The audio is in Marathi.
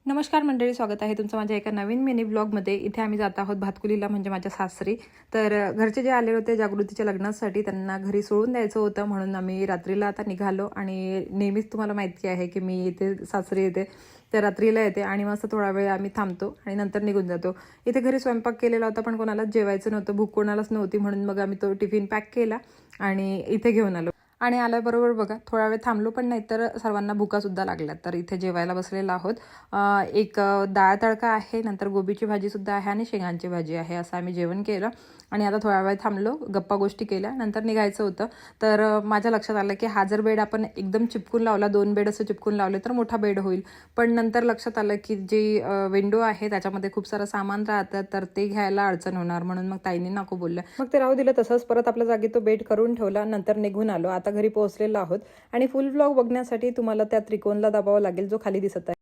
नमस्कार मंडळी, स्वागत आहे तुमचं माझ्या एका नवीन मिनी ब्लॉगमध्ये। इथे आम्ही जात आहोत भातकुलीला, म्हणजे माझ्या सासरी। तर घरचे जे आले होते जागृतीच्या लग्नासाठी, त्यांना घरी सोडून द्यायचं होतं, म्हणून आम्ही रात्रीला आता निघालो। आणि नेहमीच तुम्हाला माहिती आहे की मी इथे सासरी येते तर रात्रीला येते आणि मस्त थोडा वेळ आम्ही थांबतो आणि नंतर निघून जातो। इथे घरी स्वयंपाक केलेला होता, पण कोणालाच जेवायचं नव्हतं, भूक कोणालाच नव्हती, म्हणून मग आम्ही तो टिफिन पॅक केला आणि इथे घेऊन आलो। आणि आल्याबरोबर बघा थोडा वेळ थांबलो, पण नाही तर सर्वांना भुकासुद्धा लागल्या। तर इथे जेवायला बसलेलो आहोत। एक डाळ तडका आहे, नंतर गोबीची भाजीसुद्धा आहे आणि शेंगांची भाजी आहे, असं आम्ही जेवण केलं। आणि आता थोडा वेळ थांबलो, गप्पा गोष्टी केल्या, नंतर निघायचं होतं। तर माझ्या लक्षात आलं की हा जर बेड आपण एकदम चिपकून लावला, 2 बेड असं चिपकून लावले तर मोठा बेड होईल। पण नंतर लक्षात आलं की जी विंडो आहे त्याच्यामध्ये खूप सारं सामान राहतं, तर ते घ्यायला अडचण होणार, म्हणून मग ताईंनी नको बोलल्या। मग ते राहू दिलं तसंच, परत आपल्या जागी तो बेड करून ठेवला, नंतर निघून आलो। आता घरी पोहोचलेलो आहोत आणि फुल व्लॉग बघण्यासाठी तुम्हाला त्या त्रिकोणला दाबावं लागेल जो खाली दिसत आहे।